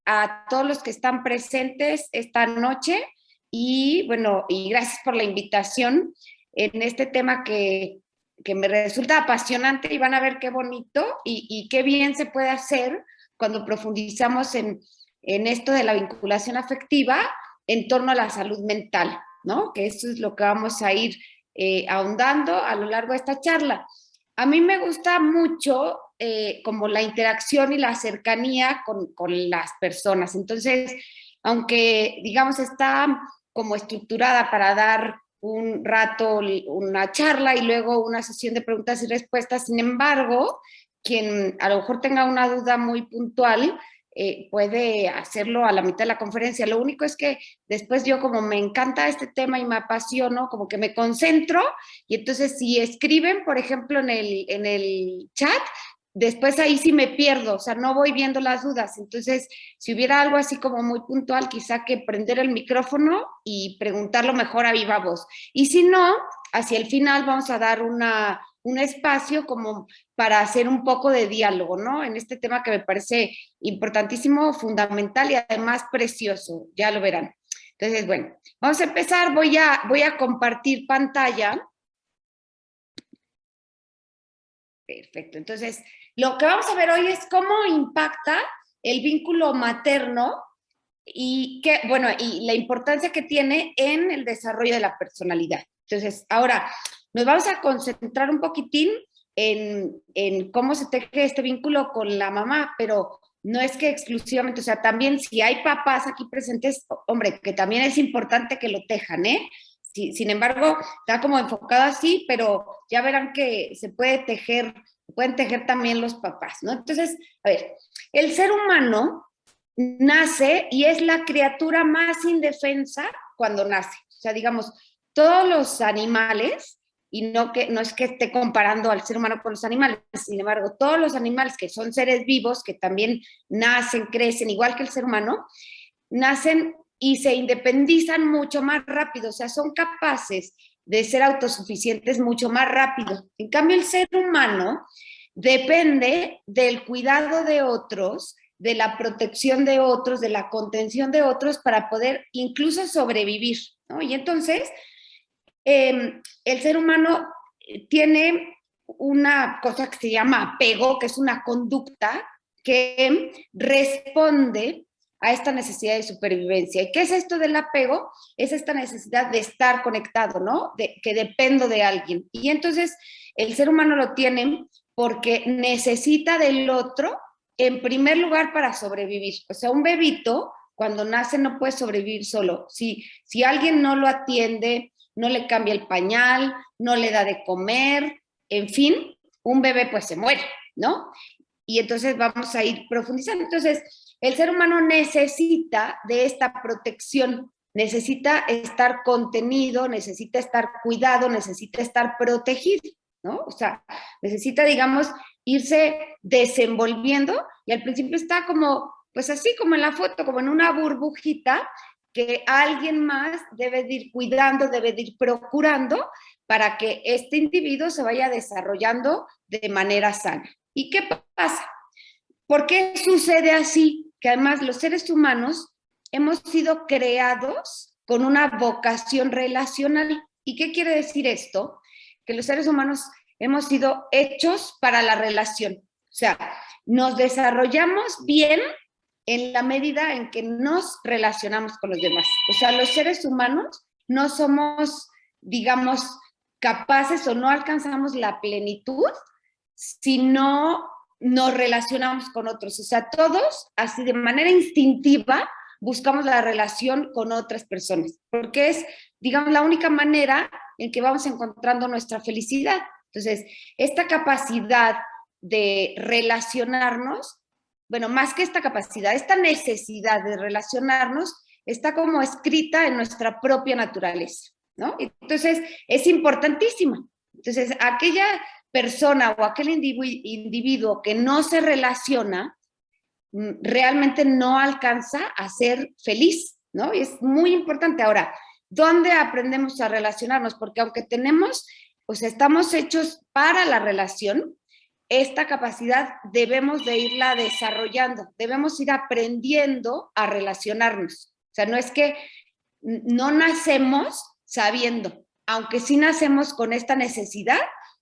a todos los que están presentes esta noche y bueno, y gracias por la invitación en este tema que me resulta apasionante y van a ver qué bonito y qué bien se puede hacer cuando profundizamos en esto de la vinculación afectiva en torno a la salud mental, ¿no? Que eso es lo que vamos a ir ahondando a lo largo de esta charla. A mí me gusta mucho como la interacción y la cercanía con las personas. Entonces, aunque digamos está como estructurada para dar un rato una charla y luego una sesión de preguntas y respuestas, sin embargo, quien a lo mejor tenga una duda muy puntual, puede hacerlo a la mitad de la conferencia. Lo único es que después yo como me encanta este tema y me apasiono, como que me concentro y entonces si escriben, por ejemplo, en el chat, después ahí sí me pierdo, o sea, no voy viendo las dudas. Entonces, si hubiera algo así como muy puntual, quizá que prender el micrófono y preguntarlo mejor a viva voz. Y si no, hacia el final vamos a dar un espacio como para hacer un poco de diálogo, ¿no? En este tema que me parece importantísimo, fundamental y además precioso, ya lo verán. Entonces, bueno, vamos a empezar, voy a compartir pantalla. Perfecto, entonces, lo que vamos a ver hoy es cómo impacta el vínculo materno y bueno, y la importancia que tiene en el desarrollo de la personalidad. Entonces, ahora nos vamos a concentrar un poquitín en cómo se teje este vínculo con la mamá, pero no es que exclusivamente, o sea, también si hay papás aquí presentes, hombre, que también es importante que lo tejan, ¿eh? Sin embargo, está como enfocado así, pero ya verán que se puede tejer, pueden tejer también los papás, ¿no? Entonces, a ver, el ser humano nace y es la criatura más indefensa cuando nace. O sea, digamos, todos los animales, y no es que esté comparando al ser humano con los animales, sin embargo, todos los animales que son seres vivos, que también nacen, crecen, igual que el ser humano, nacen y se independizan mucho más rápido, o sea, son capaces de ser autosuficientes mucho más rápido. En cambio, el ser humano depende del cuidado de otros, de la protección de otros, de la contención de otros para poder incluso sobrevivir, ¿no? Y entonces, el ser humano tiene una cosa que se llama apego, que es una conducta que responde a esta necesidad de supervivencia. ¿Y qué es esto del apego? Es esta necesidad de estar conectado, ¿no? Que dependo de alguien. Y entonces el ser humano lo tiene porque necesita del otro en primer lugar para sobrevivir. O sea, un bebito cuando nace no puede sobrevivir solo. Si alguien no lo atiende, no le cambia el pañal, no le da de comer, en fin, un bebé pues se muere, ¿no? Y entonces vamos a ir profundizando. Entonces, el ser humano necesita de esta protección, necesita estar contenido, necesita estar cuidado, necesita estar protegido, ¿no? O sea, necesita, digamos, irse desenvolviendo y al principio está como, pues así como en la foto, como en una burbujita que alguien más debe de ir cuidando, debe de ir procurando para que este individuo se vaya desarrollando de manera sana. ¿Y qué pasa? ¿Por qué sucede así? Que además los seres humanos hemos sido creados con una vocación relacional. ¿Y qué quiere decir esto? Que los seres humanos hemos sido hechos para la relación. O sea, nos desarrollamos bien en la medida en que nos relacionamos con los demás. O sea, los seres humanos no somos, digamos, capaces o no alcanzamos la plenitud si no nos relacionamos con otros. O sea, todos, así de manera instintiva, buscamos la relación con otras personas, porque es, digamos, la única manera en que vamos encontrando nuestra felicidad. Entonces, esta capacidad de relacionarnos, bueno, más que esta capacidad, esta necesidad de relacionarnos está como escrita en nuestra propia naturaleza, ¿no? Entonces, es importantísima. Entonces, aquella persona o aquel individuo que no se relaciona realmente no alcanza a ser feliz, ¿no? Y es muy importante. Ahora, ¿dónde aprendemos a relacionarnos? Porque aunque tenemos, o sea, estamos hechos para la relación, esta capacidad debemos de irla desarrollando, debemos ir aprendiendo a relacionarnos. O sea, no es que no nacemos sabiendo, aunque sí nacemos con esta necesidad,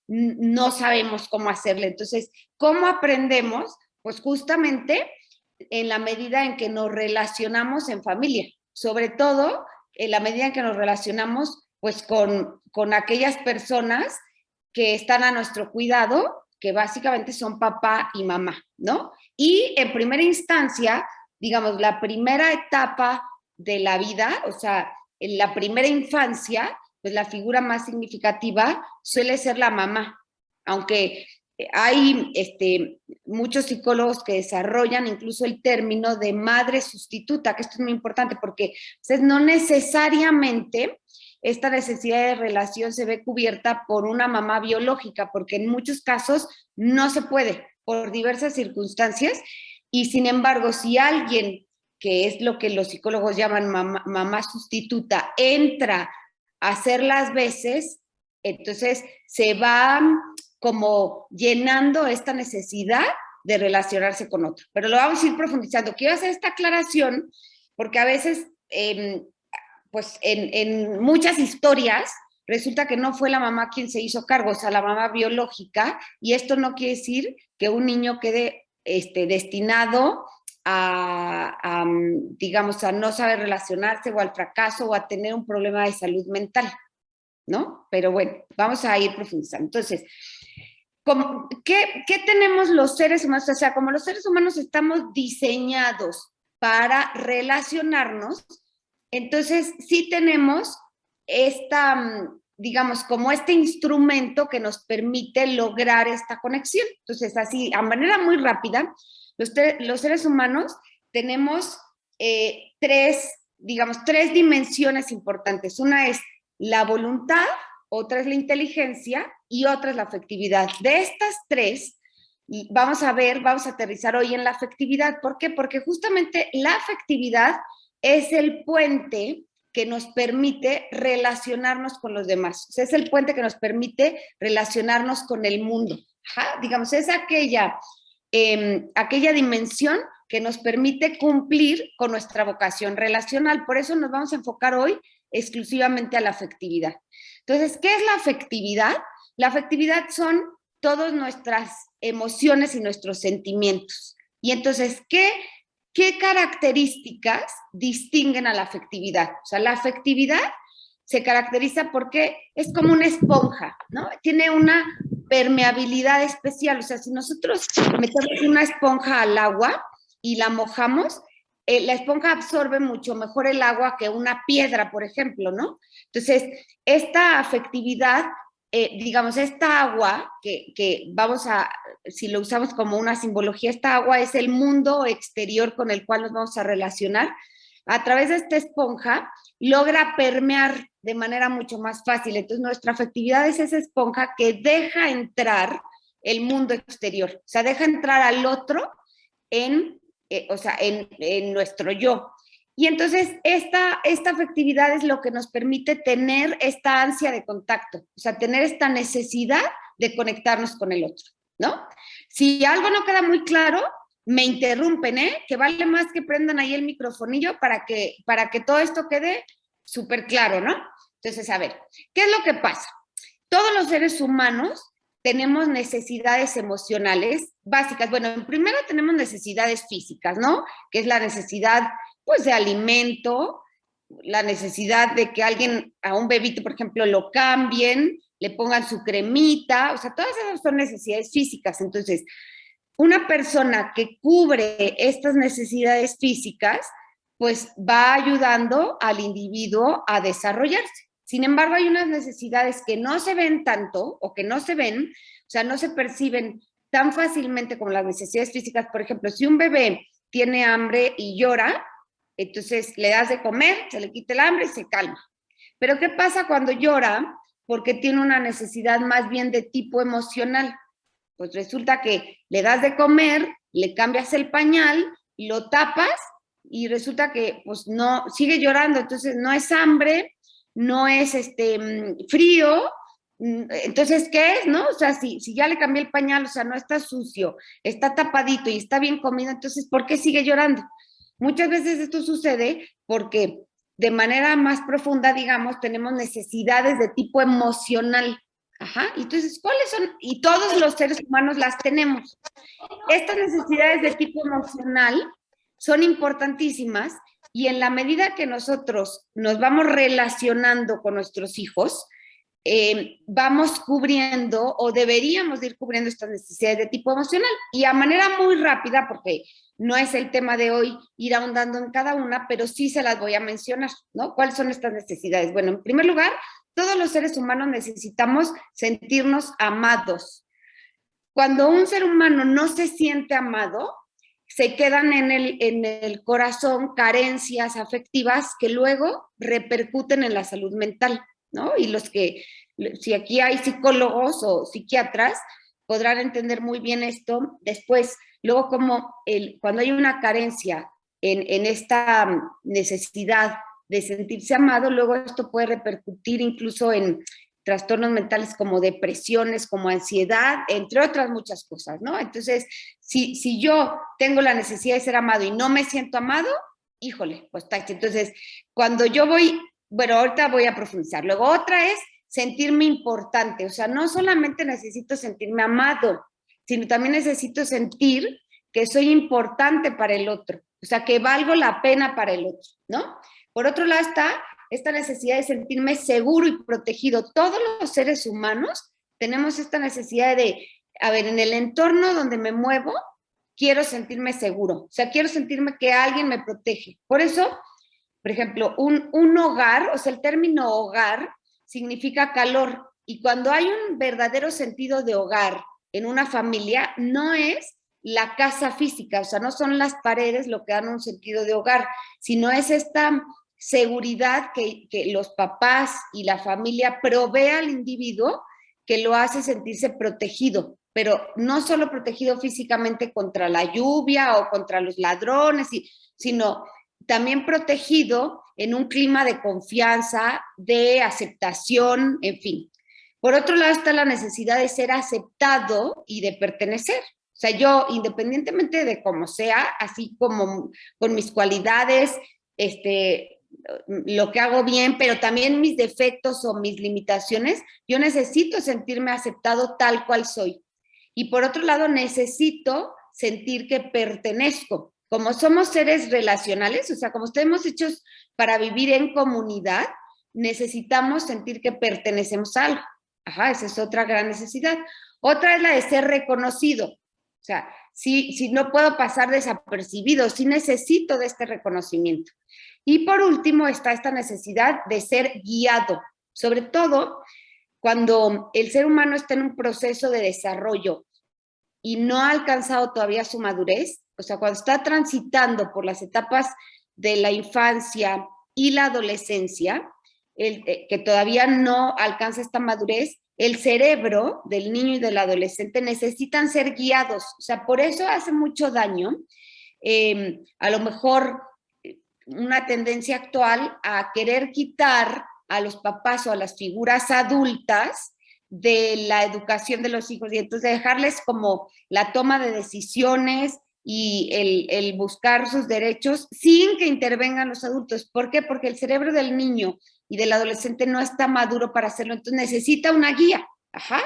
no sabemos cómo hacerle. Entonces, ¿cómo aprendemos? Pues justamente en la medida en que nos relacionamos en familia, sobre todo en la medida en que nos relacionamos pues con aquellas personas que están a nuestro cuidado, que básicamente son papá y mamá, ¿no? Y en primera instancia, digamos, la primera etapa de la vida, o sea, en la primera infancia, pues la figura más significativa suele ser la mamá, aunque hay muchos psicólogos que desarrollan incluso el término de madre sustituta, que esto es muy importante porque pues, no necesariamente esta necesidad de relación se ve cubierta por una mamá biológica, porque en muchos casos no se puede por diversas circunstancias, y sin embargo, si alguien, que es lo que los psicólogos llaman mamá sustituta, entra a hacer las veces, entonces se va como llenando esta necesidad de relacionarse con otro. Pero lo vamos a ir profundizando. Quiero hacer esta aclaración porque a veces, pues en muchas historias, resulta que no fue la mamá quien se hizo cargo, o sea, la mamá biológica, y esto no quiere decir que un niño quede destinado a, digamos, a no saber relacionarse o al fracaso o a tener un problema de salud mental, ¿no? Pero bueno, vamos a ir profundizando. Entonces, ¿qué tenemos los seres humanos? O sea, como los seres humanos estamos diseñados para relacionarnos, entonces sí tenemos esta, digamos, como este instrumento que nos permite lograr esta conexión. Entonces, así, a manera muy rápida, los seres humanos tenemos digamos, tres dimensiones importantes. Una es la voluntad, otra es la inteligencia y otra es la afectividad. De estas tres, vamos a aterrizar hoy en la afectividad. ¿Por qué? Porque justamente la afectividad es el puente que nos permite relacionarnos con los demás. O sea, es el puente que nos permite relacionarnos con el mundo. Ajá, digamos, es aquella dimensión que nos permite cumplir con nuestra vocación relacional. Por eso nos vamos a enfocar hoy exclusivamente a la afectividad. Entonces, ¿qué es la afectividad? La afectividad son todas nuestras emociones y nuestros sentimientos. Y entonces, ¿qué características distinguen a la afectividad? O sea, la afectividad se caracteriza porque es como una esponja, ¿no? Tiene una permeabilidad especial. O sea, si nosotros metemos una esponja al agua y la mojamos, la esponja absorbe mucho mejor el agua que una piedra, por ejemplo, ¿no? Entonces, esta afectividad, digamos, esta agua, que vamos a, si lo usamos como una simbología, esta agua es el mundo exterior con el cual nos vamos a relacionar. A través de esta esponja logra permear de manera mucho más fácil. Entonces, nuestra afectividad es esa esponja que deja entrar el mundo exterior, o sea, deja entrar al otro en nuestro yo. Y entonces esta afectividad es lo que nos permite tener esta ansia de contacto, o sea, tener esta necesidad de conectarnos con el otro, ¿no? Si algo no queda muy claro, me interrumpen, que vale más que prendan ahí el microfonillo para que todo esto quede súper claro, ¿no? Entonces, a ver, ¿qué es lo que pasa? Todos los seres humanos tenemos necesidades emocionales básicas. Bueno, primero tenemos necesidades físicas, ¿no? Que es la necesidad, pues, de alimento, la necesidad de que alguien, a un bebito, por ejemplo, lo cambien, le pongan su cremita, o sea, todas esas son necesidades físicas. Entonces, una persona que cubre estas necesidades físicas, pues va ayudando al individuo a desarrollarse. Sin embargo, hay unas necesidades que no se ven tanto o que no se ven, o sea, no se perciben tan fácilmente como las necesidades físicas. Por ejemplo, si un bebé tiene hambre y llora, entonces le das de comer, se le quita el hambre y se calma. Pero ¿qué pasa cuando llora? Porque tiene una necesidad más bien de tipo emocional. Pues resulta que le das de comer, le cambias el pañal, lo tapas y resulta que pues no, sigue llorando. Entonces no es hambre, no es frío, Entonces, ¿qué es, no? O sea, si ya le cambié el pañal, o sea, no está sucio, está tapadito y está bien comido, entonces, ¿por qué sigue llorando? Muchas veces esto sucede porque de manera más profunda, digamos, tenemos necesidades de tipo emocional. Ajá, entonces, ¿cuáles son? Y todos los seres humanos las tenemos. Estas necesidades de tipo emocional son importantísimas y en la medida que nosotros nos vamos relacionando con nuestros hijos, vamos cubriendo o deberíamos ir cubriendo estas necesidades de tipo emocional y a manera muy rápida, porque no es el tema de hoy ir ahondando en cada una, pero sí se las voy a mencionar, ¿no? ¿Cuáles son estas necesidades? Bueno, en primer lugar, todos los seres humanos necesitamos sentirnos amados. Cuando un ser humano no se siente amado, se quedan en el corazón carencias afectivas que luego repercuten en la salud mental, ¿no? Y si aquí hay psicólogos o psiquiatras, podrán entender muy bien esto después. Luego, cuando hay una carencia en esta necesidad de sentirse amado, luego esto puede repercutir incluso en trastornos mentales como depresiones, como ansiedad, entre otras muchas cosas, ¿no? Entonces, si yo tengo la necesidad de ser amado y no me siento amado, híjole, pues tache. Entonces, cuando yo bueno, ahorita voy a profundizar. Luego, otra es sentirme importante, o sea, no solamente necesito sentirme amado, sino también necesito sentir que soy importante para el otro, o sea, que valgo la pena para el otro, ¿no? Por otro lado está esta necesidad de sentirme seguro y protegido. Todos los seres humanos tenemos esta necesidad de, a ver, en el entorno donde me muevo, quiero sentirme seguro, o sea, quiero sentirme que alguien me protege. Por eso, por ejemplo, un hogar, o sea, el término hogar significa calor, y cuando hay un verdadero sentido de hogar en una familia, no es la casa física, o sea, no son las paredes lo que dan un sentido de hogar, sino es esta seguridad que los papás y la familia provee al individuo que lo hace sentirse protegido, pero no solo protegido físicamente contra la lluvia o contra los ladrones, sino también protegido en un clima de confianza, de aceptación, en fin. Por otro lado está la necesidad de ser aceptado y de pertenecer. O sea, yo, independientemente de cómo sea, así como con mis cualidades, lo que hago bien, pero también mis defectos o mis limitaciones, yo necesito sentirme aceptado tal cual soy. Y por otro lado, necesito sentir que pertenezco. Como somos seres relacionales, o sea, como estamos hechos para vivir en comunidad, necesitamos sentir que pertenecemos a algo. Ajá, esa es otra gran necesidad. Otra es la de ser reconocido. O sea, si no puedo pasar desapercibido, sí necesito de este reconocimiento. Y por último está esta necesidad de ser guiado, sobre todo cuando el ser humano está en un proceso de desarrollo y no ha alcanzado todavía su madurez, o sea, cuando está transitando por las etapas de la infancia y la adolescencia, que todavía no alcanza esta madurez, el cerebro del niño y del adolescente necesitan ser guiados. O sea, por eso hace mucho daño, a lo mejor una tendencia actual a querer quitar a los papás o a las figuras adultas de la educación de los hijos y entonces dejarles como la toma de decisiones y el buscar sus derechos sin que intervengan los adultos. ¿Por qué? Porque el cerebro del niño y del adolescente no está maduro para hacerlo, entonces necesita una guía, ajá,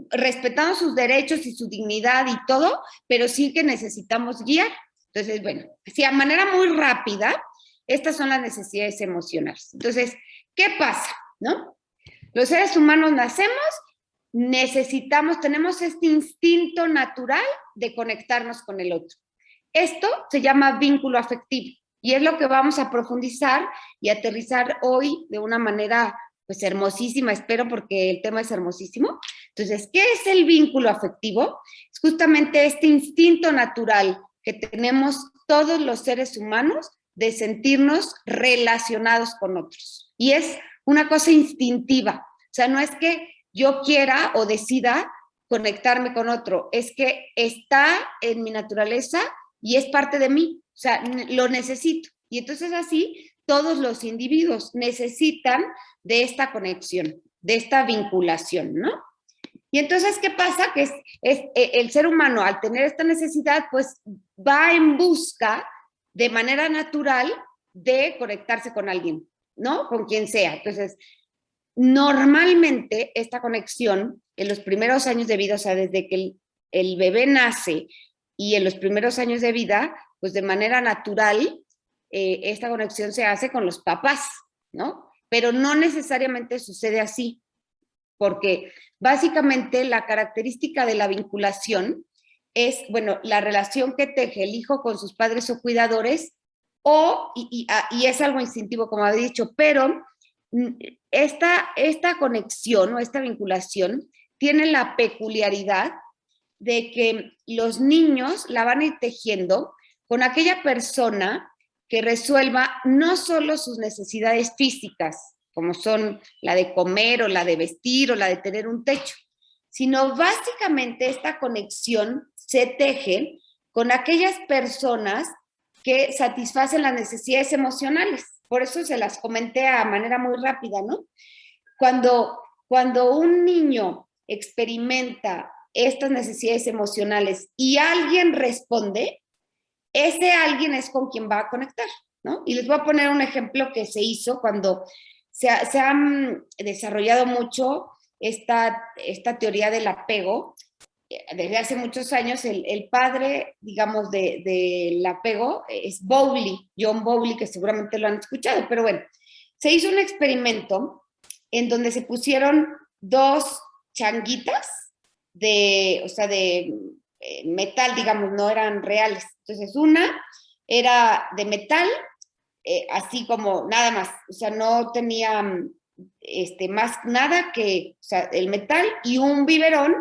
respetando sus derechos y su dignidad y todo, pero sí que necesitamos guiar. Entonces, bueno, así a manera muy rápida, estas son las necesidades emocionales. Entonces, ¿qué pasa? ¿No? Los seres humanos nacemos, tenemos este instinto natural de conectarnos con el otro. Esto se llama vínculo afectivo y es lo que vamos a profundizar y aterrizar hoy de una manera pues hermosísima, espero, porque el tema es hermosísimo. Entonces, ¿qué es el vínculo afectivo? Es justamente este instinto natural que tenemos todos los seres humanos de sentirnos relacionados con otros. Y es una cosa instintiva. O sea, no es que yo quiera o decida conectarme con otro, es que está en mi naturaleza y es parte de mí. O sea, lo necesito. Y entonces así todos los individuos necesitan de esta conexión. de esta vinculación, ¿no? Y entonces, ¿qué pasa? Que el ser humano, al tener esta necesidad, pues va en busca de manera natural de conectarse con alguien, ¿no? Con quien sea. Entonces, normalmente esta conexión en los primeros años de vida, o sea, desde que el bebé nace y en los primeros años de vida, pues de manera natural, esta conexión se hace con los papás, ¿no? Pero no necesariamente sucede así, porque básicamente la característica de la vinculación es, bueno, la relación que teje el hijo con sus padres o cuidadores, y es algo instintivo, como había dicho, pero esta conexión o esta vinculación tiene la peculiaridad de que los niños la van a ir tejiendo con aquella persona que resuelva no solo sus necesidades físicas, como son la de comer o la de vestir o la de tener un techo, sino básicamente esta conexión se teje con aquellas personas que satisfacen las necesidades emocionales. Por eso se las comenté a manera muy rápida, ¿no? Cuando un niño experimenta estas necesidades emocionales y alguien responde, ese alguien es con quien va a conectar, ¿no? Y les voy a poner un ejemplo que se hizo cuando se han desarrollado mucho esta teoría del apego. Desde hace muchos años, el padre, digamos, del apego es Bowlby, John Bowlby, que seguramente lo han escuchado, pero bueno, se hizo un experimento en donde se pusieron dos changuitas o sea, de metal, digamos, no eran reales. Entonces, una era de metal, así como nada más, o sea, no tenía más nada que, o sea, el metal y un biberón,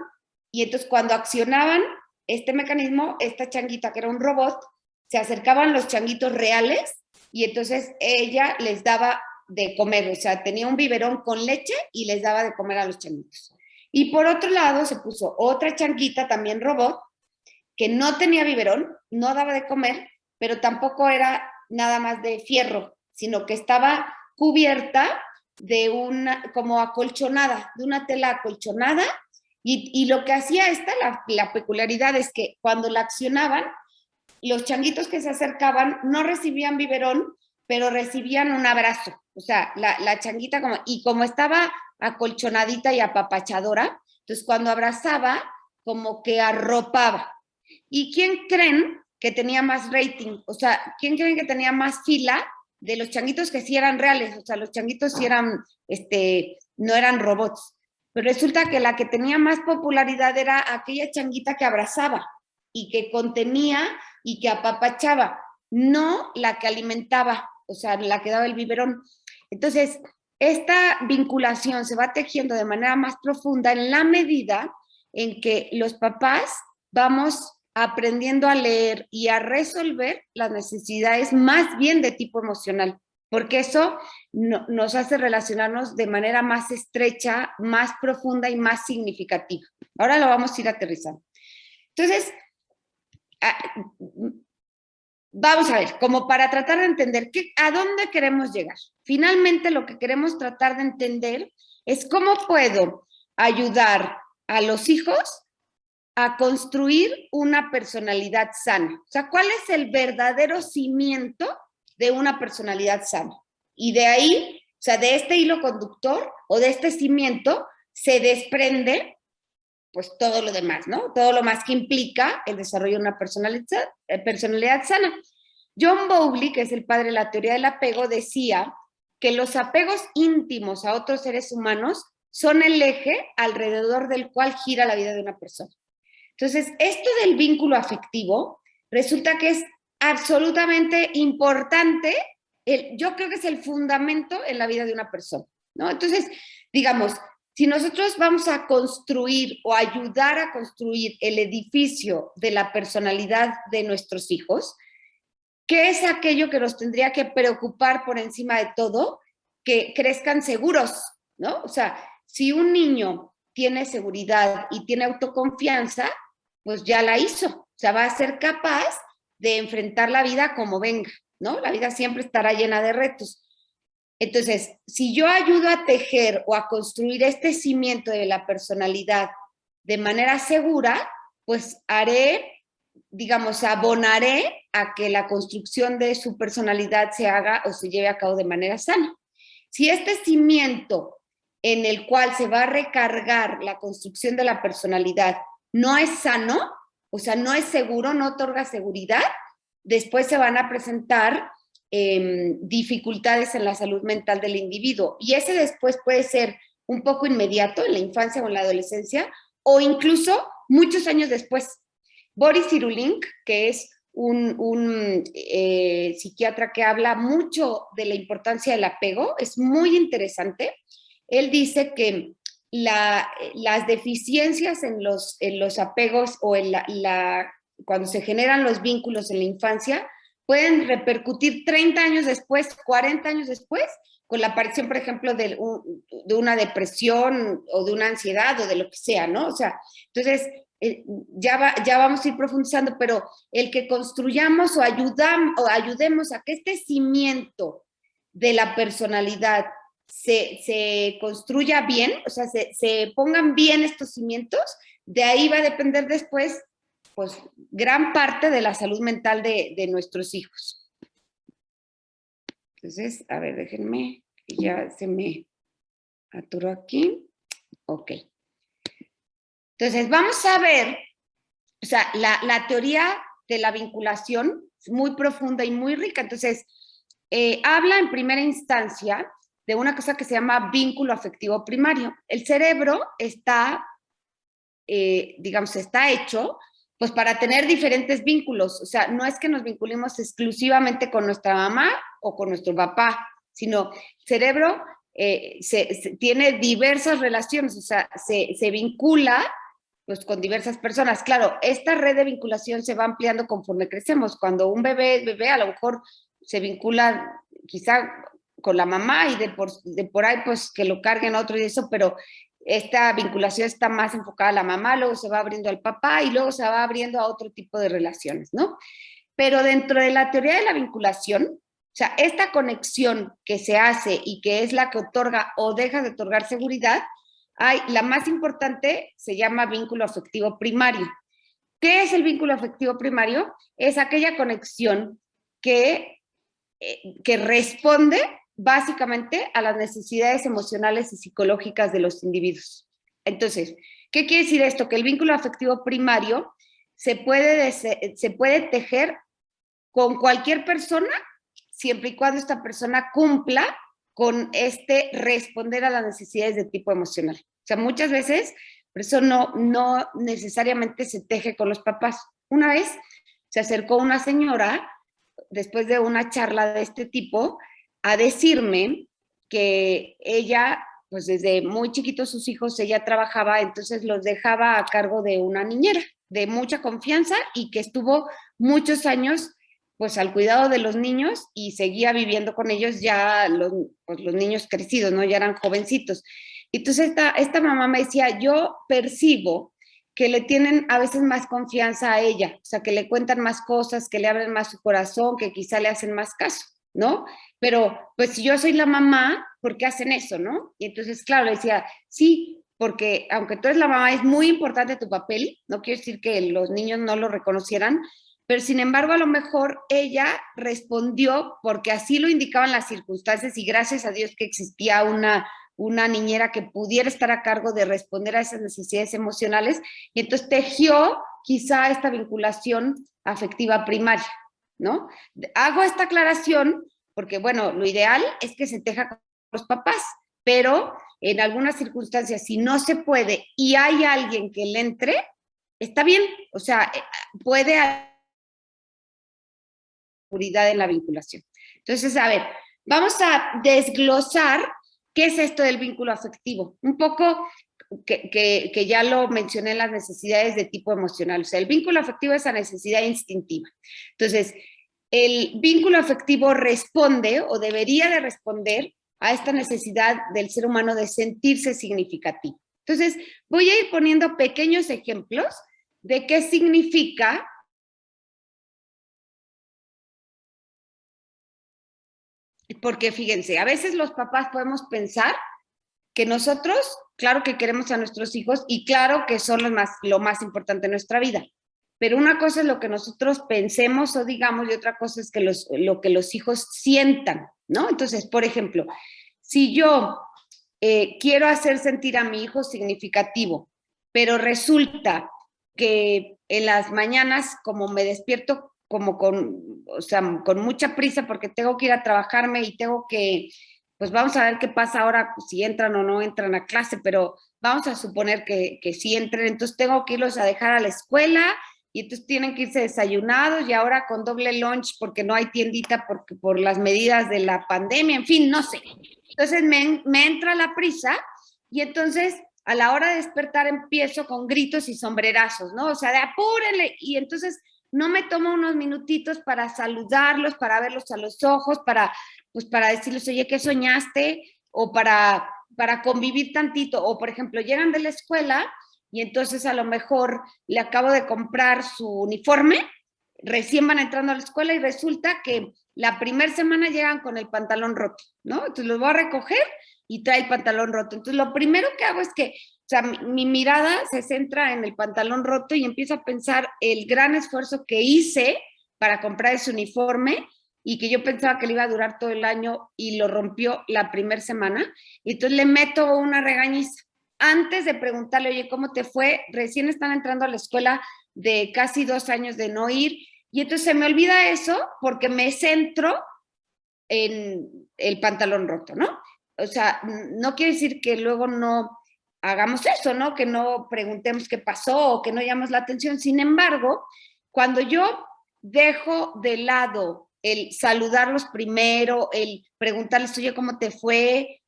y entonces cuando accionaban este mecanismo, esta changuita que era un robot, se acercaban los changuitos reales y entonces ella les daba de comer, o sea, tenía un biberón con leche y les daba de comer a los changuitos. Y por otro lado se puso otra changuita, también robot, que no tenía biberón, no daba de comer, pero tampoco era nada más de fierro, sino que estaba cubierta de como acolchonada, de una tela acolchonada, y lo que hacía la peculiaridad es que cuando la accionaban, los changuitos que se acercaban no recibían biberón, pero recibían un abrazo. O sea, la changuita como estaba acolchonadita y apapachadora, entonces cuando abrazaba, como que arropaba. ¿Y quién creen que tenía más rating? O sea, ¿quién creen que tenía más fila de los changuitos que sí eran reales? O sea, los changuitos sí eran, no eran robots. Pero resulta que la que tenía más popularidad era aquella changuita que abrazaba y que contenía y que apapachaba, no la que alimentaba, o sea, la que daba el biberón. Entonces, esta vinculación se va tejiendo de manera más profunda en la medida en que los papás vamos aprendiendo a leer y a resolver las necesidades más bien de tipo emocional, porque eso nos hace relacionarnos de manera más estrecha, más profunda y más significativa. Ahora lo vamos a ir aterrizando. Entonces, vamos a ver, como para tratar de entender a dónde queremos llegar. Finalmente, lo que queremos tratar de entender es cómo puedo ayudar a los hijos a construir una personalidad sana. O sea, ¿cuál es el verdadero cimiento de una personalidad sana? Y de ahí, o sea, de este hilo conductor o de este cimiento se desprende pues todo lo demás, ¿no? Todo lo más que implica el desarrollo de una personalidad sana. John Bowlby, que es el padre de la teoría del apego, decía que los apegos íntimos a otros seres humanos son el eje alrededor del cual gira la vida de una persona. Entonces, esto del vínculo afectivo resulta que es absolutamente importante, yo creo que es el fundamento en la vida de una persona, ¿no? Entonces, digamos, si nosotros vamos a construir o ayudar a construir el edificio de la personalidad de nuestros hijos, ¿qué es aquello que nos tendría que preocupar por encima de todo? Que crezcan seguros, ¿no? O sea, si un niño tiene seguridad y tiene autoconfianza, pues ya la hizo. O sea, va a ser capaz de enfrentar la vida como venga, ¿no? La vida siempre estará llena de retos. Entonces, si yo ayudo a tejer o a construir este cimiento de la personalidad de manera segura, pues haré, digamos, abonaré a que la construcción de su personalidad se haga o se lleve a cabo de manera sana. Si este cimiento en el cual se va a recargar la construcción de la personalidad no es sano, o sea, no es seguro, no otorga seguridad, después se van a presentar dificultades en la salud mental del individuo. Y ese después puede ser un poco inmediato, en la infancia o en la adolescencia, o incluso muchos años después. Boris Cyrulnik, que es un psiquiatra que habla mucho de la importancia del apego, es muy interesante. Él dice que las deficiencias en los apegos o cuando se generan los vínculos en la infancia pueden repercutir 30 años después, 40 años después, con la aparición, por ejemplo, de una depresión o de una ansiedad o de lo que sea, ¿no? O sea, entonces, ya vamos a ir profundizando, pero el que construyamos o ayudemos a que este cimiento de la personalidad se construya bien, o sea, se pongan bien estos cimientos, de ahí va a depender después, pues, gran parte de la salud mental de nuestros hijos. Entonces, a ver, déjenme, ya se me aturó aquí. Ok. Entonces, vamos a ver, o sea, la teoría de la vinculación es muy profunda y muy rica. Entonces, habla en primera instancia de una cosa que se llama vínculo afectivo primario. El cerebro está, digamos, está hecho pues para tener diferentes vínculos. O sea, no es que nos vinculemos exclusivamente con nuestra mamá o con nuestro papá, sino el cerebro tiene diversas relaciones, o sea, se vincula pues con diversas personas. Claro, esta red de vinculación se va ampliando conforme crecemos. Cuando un bebé a lo mejor se vincula quizá con la mamá y de por ahí pues que lo carguen otro y eso, pero esta vinculación está más enfocada a la mamá, luego se va abriendo al papá y luego se va abriendo a otro tipo de relaciones, ¿no? Pero dentro de la teoría de la vinculación, o sea, esta conexión que se hace y que es la que otorga o deja de otorgar seguridad, la más importante se llama vínculo afectivo primario. ¿Qué es el vínculo afectivo primario? Es aquella conexión que responde básicamente a las necesidades emocionales y psicológicas de los individuos. Entonces, ¿qué quiere decir esto? Que el vínculo afectivo primario se puede tejer con cualquier persona, siempre y cuando esta persona cumpla con responder a las necesidades de tipo emocional. O sea, muchas veces, por eso no necesariamente se teje con los papás. Una vez se acercó una señora, después de una charla de este tipo, a decirme que ella, pues desde muy chiquitos sus hijos, ella trabajaba, entonces los dejaba a cargo de una niñera de mucha confianza y que estuvo muchos años pues al cuidado de los niños y seguía viviendo con ellos ya pues, los niños crecidos, ¿no? Ya eran jovencitos. Entonces esta mamá me decía, yo percibo que le tienen a veces más confianza a ella, o sea, que le cuentan más cosas, que le abren más su corazón, que quizá le hacen más caso, ¿no? Pero pues si yo soy la mamá, ¿por qué hacen eso, no? Y entonces, claro, le decía, sí, porque aunque tú eres la mamá, es muy importante tu papel, no quiero decir que los niños no lo reconocieran, pero sin embargo a lo mejor ella respondió porque así lo indicaban las circunstancias y gracias a Dios que existía una niñera que pudiera estar a cargo de responder a esas necesidades emocionales y entonces tejió quizá esta vinculación afectiva primaria, ¿no? Hago esta aclaración porque, bueno, lo ideal es que se teja con los papás, pero en algunas circunstancias, si no se puede y hay alguien que le entre, está bien, o sea, puede haber seguridad en la vinculación. Entonces, a ver, vamos a desglosar qué es esto del vínculo afectivo. Un poco que ya lo mencioné en las necesidades de tipo emocional. O sea, el vínculo afectivo es la necesidad instintiva. Entonces, el vínculo afectivo responde o debería de responder a esta necesidad del ser humano de sentirse significativo. Entonces, voy a ir poniendo pequeños ejemplos de qué significa Porque fíjense, a veces los papás podemos pensar que nosotros, claro que queremos a nuestros hijos y claro que son lo más importante en nuestra vida. Pero una cosa es lo que nosotros pensemos o digamos y otra cosa es que lo que los hijos sientan, ¿no? Entonces, por ejemplo, si yo quiero hacer sentir a mi hijo significativo, pero resulta que en las mañanas, como me despierto como o sea, con mucha prisa porque tengo que ir a trabajarme y tengo que, pues vamos a ver qué pasa ahora, si entran o no entran a clase, pero vamos a suponer que sí entren, entonces tengo que irlos a dejar a la escuela y entonces tienen que irse desayunados y ahora con doble lunch porque no hay tiendita por las medidas de la pandemia, en fin, no sé. Entonces me entra la prisa y entonces a la hora de despertar empiezo con gritos y sombrerazos, ¿no? O sea, de apúrenle. Y entonces no me tomo unos minutitos para saludarlos, para verlos a los ojos, pues para decirles, oye, ¿qué soñaste? O para convivir tantito. O, por ejemplo, llegan de la escuela y entonces a lo mejor le acabo de comprar su uniforme, recién van entrando a la escuela y resulta que la primera semana llegan con el pantalón roto, ¿no? Entonces los voy a recoger y trae el pantalón roto. Entonces lo primero que hago es que, o sea, mi mirada se centra en el pantalón roto y empiezo a pensar el gran esfuerzo que hice para comprar ese uniforme y que yo pensaba que le iba a durar todo el año y lo rompió la primera semana. Y entonces le meto una regañiza. Antes de preguntarle, oye, ¿cómo te fue? Recién están entrando a la escuela de casi 2 años de no ir. Y entonces se me olvida eso porque me centro en el pantalón roto, ¿no? O sea, no quiere decir que luego no hagamos eso, ¿no? Que no preguntemos qué pasó o que no llamemos la atención. Sin embargo, cuando yo dejo de lado el saludarlos primero, el preguntarles, oye, ¿cómo te fue?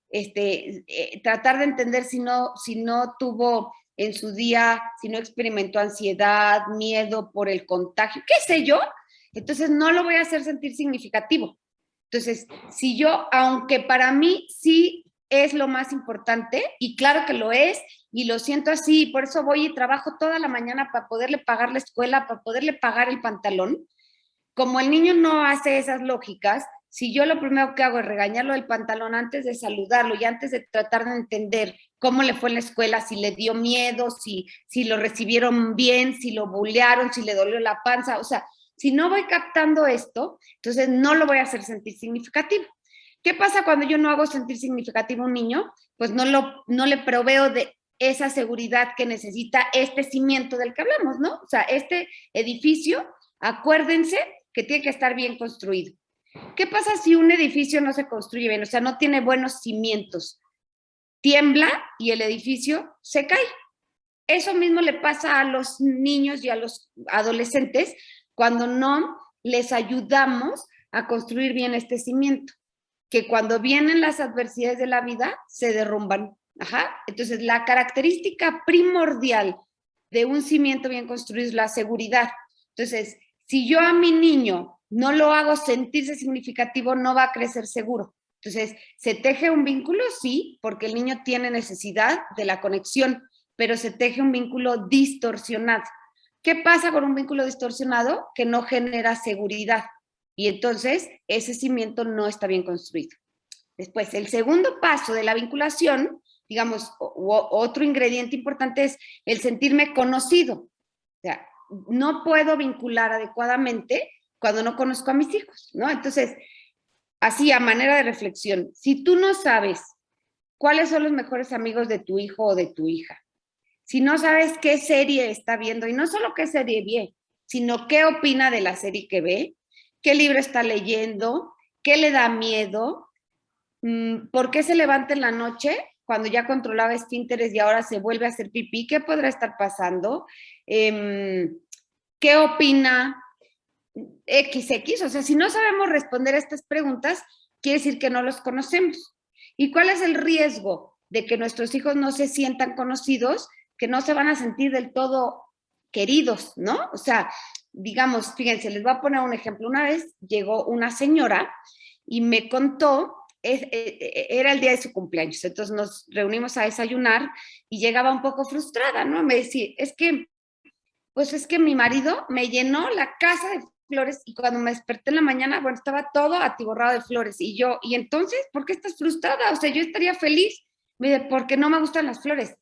Tratar de entender si no tuvo en su día, si no experimentó ansiedad, miedo por el contagio, qué sé yo, entonces no lo voy a hacer sentir significativo. Entonces, si yo, aunque para mí sí es lo más importante, y claro que lo es, y lo siento así, y por eso voy y trabajo toda la mañana para poderle pagar la escuela, para poderle pagar el pantalón, como el niño no hace esas lógicas, si yo lo primero que hago es regañarlo del pantalón antes de saludarlo y antes de tratar de entender cómo le fue en la escuela, si le dio miedo, si lo recibieron bien, si lo bullearon, si le dolió la panza, o sea, si no voy captando esto, entonces no lo voy a hacer sentir significativo. ¿Qué pasa cuando yo no hago sentir significativo a un niño? Pues no le proveo de esa seguridad que necesita este cimiento del que hablamos, ¿no? O sea, este edificio, acuérdense que tiene que estar bien construido. ¿Qué pasa si un edificio no se construye bien? O sea, no tiene buenos cimientos. Tiembla y el edificio se cae. Eso mismo le pasa a los niños y a los adolescentes cuando no les ayudamos a construir bien este cimiento, que cuando vienen las adversidades de la vida se derrumban. Ajá. Entonces, la característica primordial de un cimiento bien construido es la seguridad. Entonces, si yo a mi niño no lo hago sentirse significativo, no va a crecer seguro. Entonces, ¿se teje un vínculo? Sí, porque el niño tiene necesidad de la conexión, pero se teje un vínculo distorsionado. ¿Qué pasa con un vínculo distorsionado? Que no genera seguridad y entonces ese cimiento no está bien construido. Después, el segundo paso de la vinculación, digamos, otro ingrediente importante es el sentirme conocido. O sea, no puedo vincular adecuadamente cuando no conozco a mis hijos, ¿no? Entonces, así a manera de reflexión, si tú no sabes cuáles son los mejores amigos de tu hijo o de tu hija, si no sabes qué serie está viendo, y no solo qué serie ve, sino qué opina de la serie que ve, qué libro está leyendo, qué le da miedo, por qué se levanta en la noche cuando ya controlaba esfínteres y ahora se vuelve a hacer pipí, qué podrá estar pasando, qué opina XX, o sea, si no sabemos responder a estas preguntas, quiere decir que no los conocemos. ¿Y cuál es el riesgo de que nuestros hijos no se sientan conocidos? Que no se van a sentir del todo queridos, ¿no? O sea, digamos, fíjense, les voy a poner un ejemplo. Una vez llegó una señora y me contó, era el día de su cumpleaños, entonces nos reunimos a desayunar y llegaba un poco frustrada, ¿no? Me decía, pues es que mi marido me llenó la casa de flores y cuando me desperté en la mañana, bueno, estaba todo atiborrado de flores y yo, y entonces, ¿por qué estás frustrada? O sea, yo estaría feliz, me dice, porque no me gustan las flores.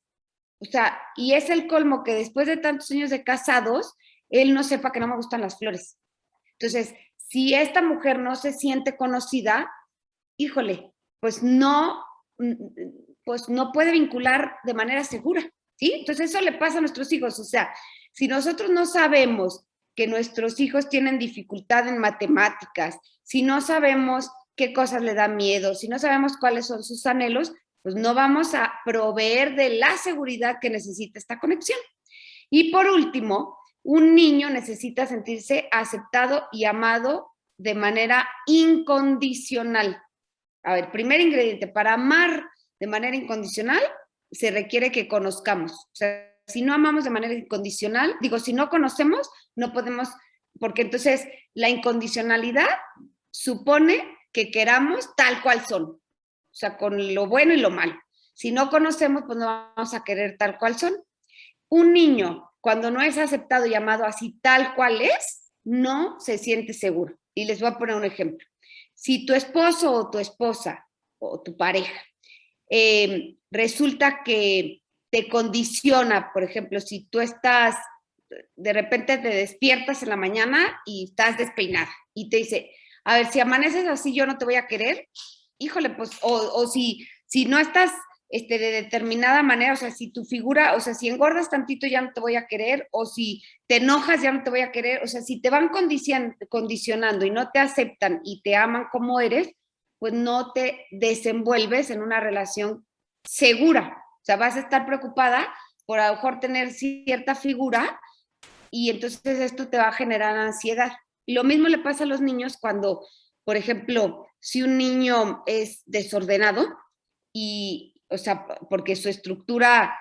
O sea, y es el colmo que después de tantos años de casados, él no sepa que no me gustan las flores. Entonces, si esta mujer no se siente conocida, híjole, pues no puede vincular de manera segura, ¿sí? Entonces eso le pasa a nuestros hijos, o sea, si nosotros no sabemos que nuestros hijos tienen dificultad en matemáticas, si no sabemos qué cosas le da miedo, si no sabemos cuáles son sus anhelos, pues no vamos a proveer de la seguridad que necesita esta conexión. Y por último, un niño necesita sentirse aceptado y amado de manera incondicional. A ver, primer ingrediente, para amar de manera incondicional se requiere que conozcamos. O sea, si no amamos de manera incondicional, digo, si no conocemos, no podemos, porque entonces la incondicionalidad supone que queramos tal cual son, o sea, con lo bueno y lo malo. Si no conocemos, pues no vamos a querer tal cual son. Un niño, cuando no es aceptado y amado así tal cual es, no se siente seguro. Y les voy a poner un ejemplo. Si tu esposo o tu esposa o tu pareja resulta que te condiciona, por ejemplo, si tú estás, de repente te despiertas en la mañana y estás despeinada y te dice, a ver, si amaneces así yo no te voy a querer, híjole, pues, o si no estás de determinada manera, o sea, si tu figura, o sea, si engordas tantito ya no te voy a querer, o si te enojas ya no te voy a querer, o sea, si te van condicionando y no te aceptan y te aman como eres, pues no te desenvuelves en una relación segura. O sea, vas a estar preocupada por a lo mejor tener cierta figura y entonces esto te va a generar ansiedad. Y lo mismo le pasa a los niños cuando, por ejemplo, si un niño es desordenado y, o sea, porque su estructura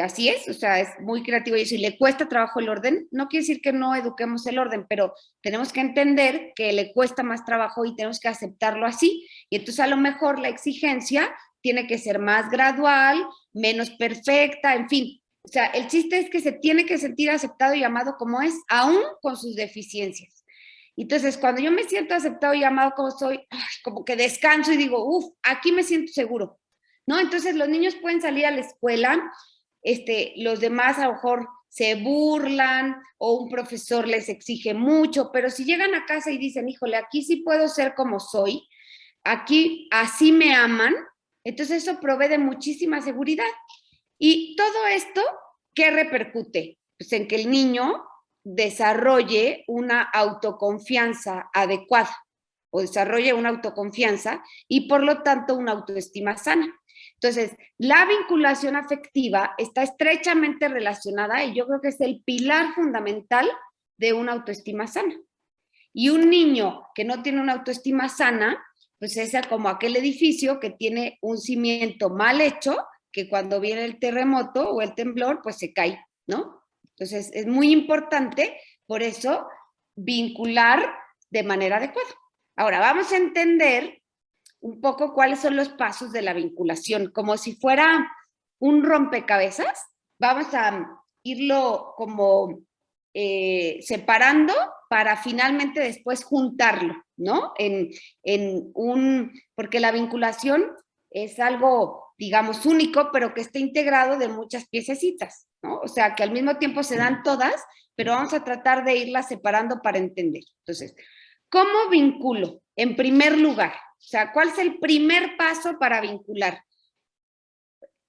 así es, o sea, es muy creativo y eso, y le cuesta trabajo el orden, no quiere decir que no eduquemos el orden, pero tenemos que entender que le cuesta más trabajo y tenemos que aceptarlo así. Y entonces a lo mejor la exigencia tiene que ser más gradual, menos perfecta, en fin. O sea, el chiste es que se tiene que sentir aceptado y amado como es, aún con sus deficiencias. Entonces, cuando yo me siento aceptado y amado como soy, como que descanso y digo, aquí me siento seguro, ¿no? Entonces, los niños pueden salir a la escuela, los demás a lo mejor se burlan o un profesor les exige mucho, pero si llegan a casa y dicen, híjole, aquí sí puedo ser como soy, aquí así me aman, entonces eso provee de muchísima seguridad. Y todo esto, ¿qué repercute? Pues en que el niño desarrolle una autoconfianza adecuada o desarrolle una autoconfianza y por lo tanto una autoestima sana. Entonces, la vinculación afectiva está estrechamente relacionada y yo creo que es el pilar fundamental de una autoestima sana. Y un niño que no tiene una autoestima sana, pues es como aquel edificio que tiene un cimiento mal hecho, que cuando viene el terremoto o el temblor, pues se cae, ¿no? Entonces, es muy importante, por eso, vincular de manera adecuada. Ahora, vamos a entender un poco cuáles son los pasos de la vinculación, como si fuera un rompecabezas. Vamos a irlo como separando para finalmente después juntarlo, ¿no? Porque la vinculación es algo, digamos, único, pero que está integrado de muchas piececitas, ¿no? O sea, que al mismo tiempo se dan todas, pero vamos a tratar de irlas separando para entender. Entonces, ¿cómo vinculo? En primer lugar, o sea, ¿cuál es el primer paso para vincular?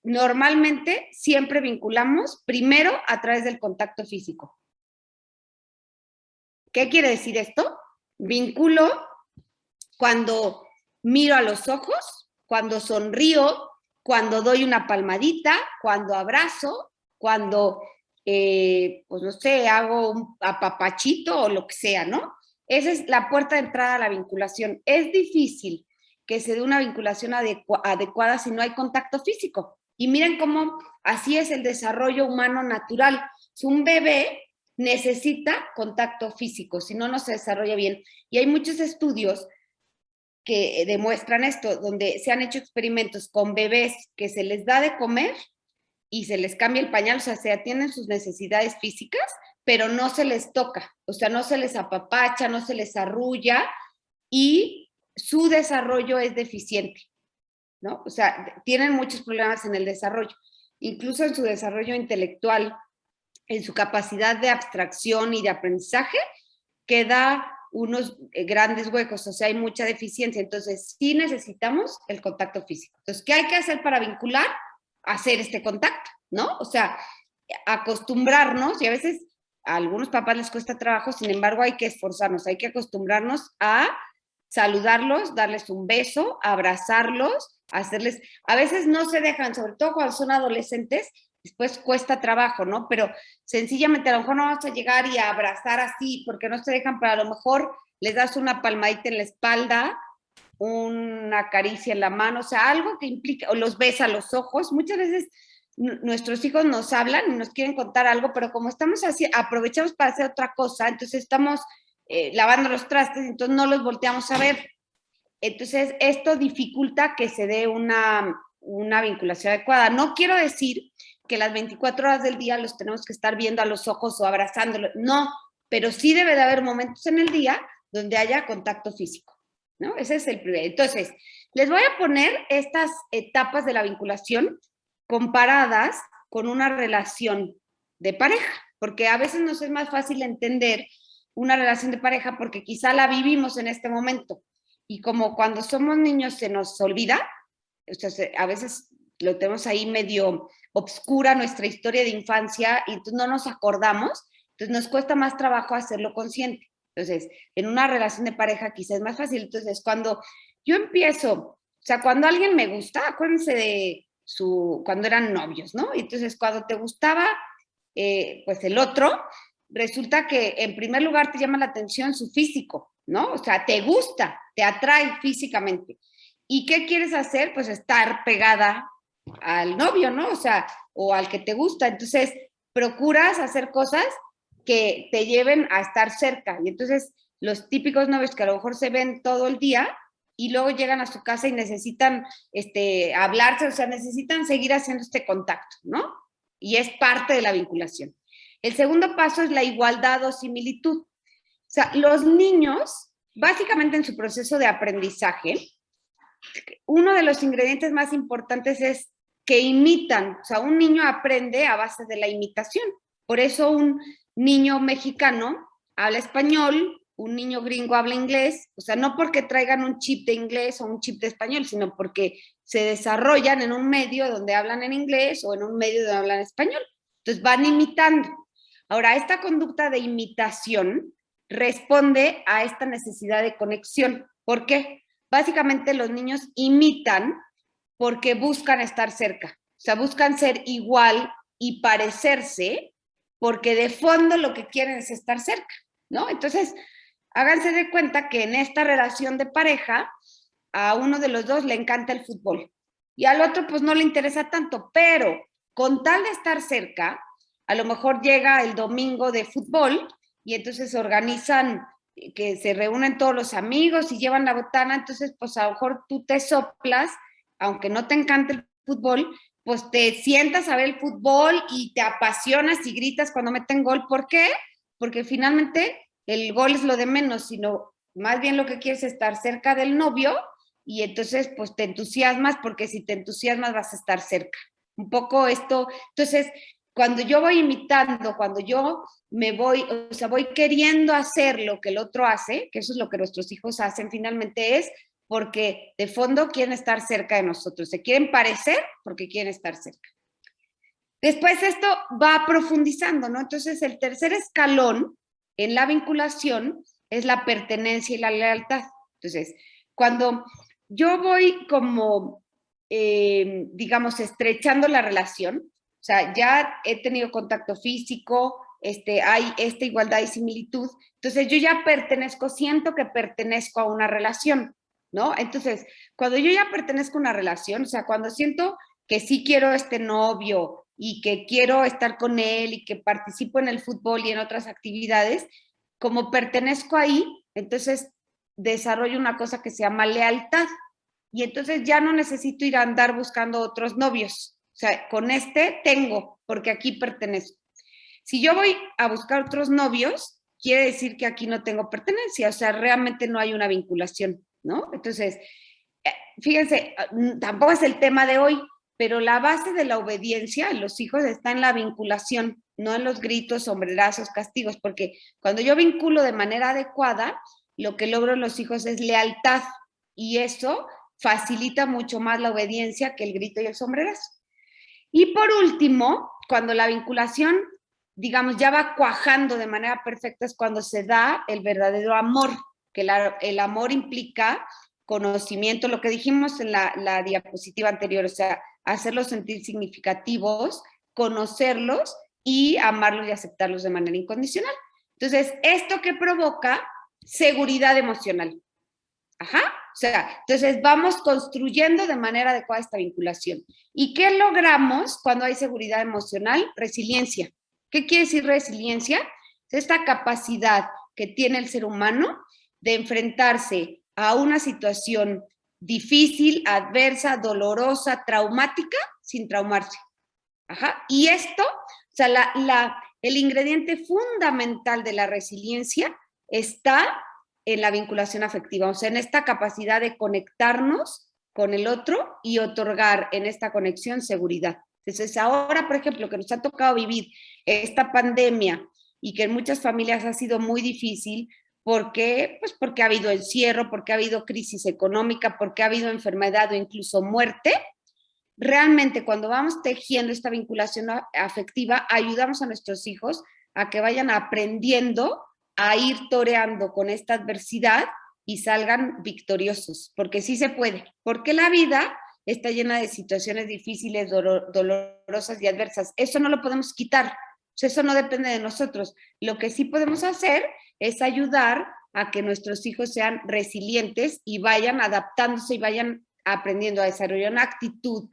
Normalmente siempre vinculamos primero a través del contacto físico. ¿Qué quiere decir esto? Vinculo cuando miro a los ojos, cuando sonrío, cuando doy una palmadita, cuando abrazo, cuando, pues no sé, hago un apapachito o lo que sea, ¿no? Esa es la puerta de entrada a la vinculación. Es difícil que se dé una vinculación adecuada si no hay contacto físico. Y miren cómo así es el desarrollo humano natural. Si un bebé necesita contacto físico, si no, no se desarrolla bien. Y hay muchos estudios que demuestran esto, donde se han hecho experimentos con bebés que se les da de comer y se les cambia el pañal, o sea, se atienden sus necesidades físicas, pero no se les toca, o sea, no se les apapacha, no se les arrulla y su desarrollo es deficiente, ¿no? O sea, tienen muchos problemas en el desarrollo, incluso en su desarrollo intelectual, en su capacidad de abstracción y de aprendizaje, queda unos grandes huecos, o sea, hay mucha deficiencia. Entonces, sí necesitamos el contacto físico. Entonces, ¿qué hay que hacer para vincular? Hacer este contacto, ¿no? O sea, acostumbrarnos, y a veces a algunos papás les cuesta trabajo, sin embargo, hay que esforzarnos, hay que acostumbrarnos a saludarlos, darles un beso, abrazarlos, hacerles, a veces no se dejan, sobre todo cuando son adolescentes, después cuesta trabajo, ¿no? Pero sencillamente a lo mejor no vas a llegar y a abrazar así, porque no se dejan, pero a lo mejor les das una palmadita en la espalda, una caricia en la mano, o sea, algo que implica, o los ves a los ojos. Muchas veces nuestros hijos nos hablan y nos quieren contar algo, pero como estamos así, aprovechamos para hacer otra cosa, entonces estamos lavando los trastes, entonces no los volteamos a ver. Entonces, esto dificulta que se dé una vinculación adecuada. No quiero decir que las 24 horas del día los tenemos que estar viendo a los ojos o abrazándolos, no, pero sí debe de haber momentos en el día donde haya contacto físico, ¿no? Ese es el primero. Entonces, les voy a poner estas etapas de la vinculación comparadas con una relación de pareja, porque a veces nos es más fácil entender una relación de pareja porque quizá la vivimos en este momento. Y como cuando somos niños se nos olvida, o sea, a veces lo tenemos ahí medio obscura nuestra historia de infancia y entonces no nos acordamos, entonces nos cuesta más trabajo hacerlo consciente. Entonces, en una relación de pareja quizás es más fácil. Entonces, cuando yo empiezo, o sea, cuando alguien me gusta, acuérdense de cuando eran novios, ¿no? Y entonces, cuando te gustaba, pues el otro, resulta que en primer lugar te llama la atención su físico, ¿no? O sea, te gusta, te atrae físicamente. ¿Y qué quieres hacer? Pues estar pegada al novio, ¿no? O sea, o al que te gusta. Entonces, procuras hacer cosas que te lleven a estar cerca. Y entonces, los típicos novios que a lo mejor se ven todo el día y luego llegan a su casa y necesitan hablarse, o sea, necesitan seguir haciendo este contacto, ¿no? Y es parte de la vinculación. El segundo paso es la igualdad o similitud. O sea, los niños, básicamente en su proceso de aprendizaje, uno de los ingredientes más importantes es que imitan. O sea, un niño aprende a base de la imitación. Por eso un niño mexicano habla español, un niño gringo habla inglés, o sea, no porque traigan un chip de inglés o un chip de español, sino porque se desarrollan en un medio donde hablan en inglés o en un medio donde hablan español. Entonces van imitando. Ahora, esta conducta de imitación responde a esta necesidad de conexión. ¿Por qué? Básicamente los niños imitan porque buscan estar cerca, o sea, buscan ser igual y parecerse porque de fondo lo que quieren es estar cerca, ¿no? Entonces, háganse de cuenta que en esta relación de pareja, a uno de los dos le encanta el fútbol y al otro pues no le interesa tanto, pero con tal de estar cerca, a lo mejor llega el domingo de fútbol y entonces organizan que se reúnen todos los amigos y llevan la botana, entonces pues a lo mejor tú te soplas, aunque no te encante el fútbol, pues te sientas a ver el fútbol y te apasionas y gritas cuando meten gol. ¿Por qué? Porque finalmente el gol es lo de menos, sino más bien lo que quieres es estar cerca del novio y entonces pues te entusiasmas porque si te entusiasmas vas a estar cerca. Un poco esto, entonces cuando yo voy imitando, cuando yo me voy, o sea, voy queriendo hacer lo que el otro hace, que eso es lo que nuestros hijos hacen finalmente, es porque de fondo quieren estar cerca de nosotros, se quieren parecer porque quieren estar cerca. Después esto va profundizando, ¿no? Entonces el tercer escalón en la vinculación es la pertenencia y la lealtad. Entonces, cuando yo voy como, digamos, estrechando la relación, o sea, ya he tenido contacto físico, hay esta igualdad y similitud, entonces yo ya pertenezco, siento que pertenezco a una relación, ¿no? Entonces, cuando yo ya pertenezco a una relación, o sea, cuando siento que sí quiero este novio y que quiero estar con él y que participo en el fútbol y en otras actividades, como pertenezco ahí, entonces desarrollo una cosa que se llama lealtad. Y entonces ya no necesito ir a andar buscando otros novios. O sea, con este tengo, porque aquí pertenezco. Si yo voy a buscar otros novios, quiere decir que aquí no tengo pertenencia, o sea, realmente no hay una vinculación, ¿no? Entonces, fíjense, tampoco es el tema de hoy, pero la base de la obediencia en los hijos está en la vinculación, no en los gritos, sombrerazos, castigos, porque cuando yo vinculo de manera adecuada, lo que logro en los hijos es lealtad, y eso facilita mucho más la obediencia que el grito y el sombrerazo. Y por último, cuando la vinculación, digamos, ya va cuajando de manera perfecta, es cuando se da el verdadero amor, que el amor implica conocimiento, lo que dijimos en la diapositiva anterior, o sea, hacerlos sentir significativos, conocerlos y amarlos y aceptarlos de manera incondicional. Entonces, ¿esto qué provoca? Seguridad emocional. Ajá, o sea, entonces vamos construyendo de manera adecuada esta vinculación. ¿Y qué logramos cuando hay seguridad emocional? Resiliencia. ¿Qué quiere decir resiliencia? Es esta capacidad que tiene el ser humano de enfrentarse a una situación difícil, adversa, dolorosa, traumática, sin traumarse. Ajá, y esto, o sea, el ingrediente fundamental de la resiliencia está en la vinculación afectiva, o sea, en esta capacidad de conectarnos con el otro y otorgar en esta conexión seguridad. Entonces, ahora, por ejemplo, que nos ha tocado vivir esta pandemia y que en muchas familias ha sido muy difícil, ¿por qué? Pues porque ha habido encierro, porque ha habido crisis económica, porque ha habido enfermedad o incluso muerte. Realmente, cuando vamos tejiendo esta vinculación afectiva, ayudamos a nuestros hijos a que vayan aprendiendo a ir toreando con esta adversidad y salgan victoriosos, porque sí se puede, porque la vida está llena de situaciones difíciles, dolorosas y adversas. Eso no lo podemos quitar, eso no depende de nosotros. Lo que sí podemos hacer es ayudar a que nuestros hijos sean resilientes y vayan adaptándose y vayan aprendiendo a desarrollar una actitud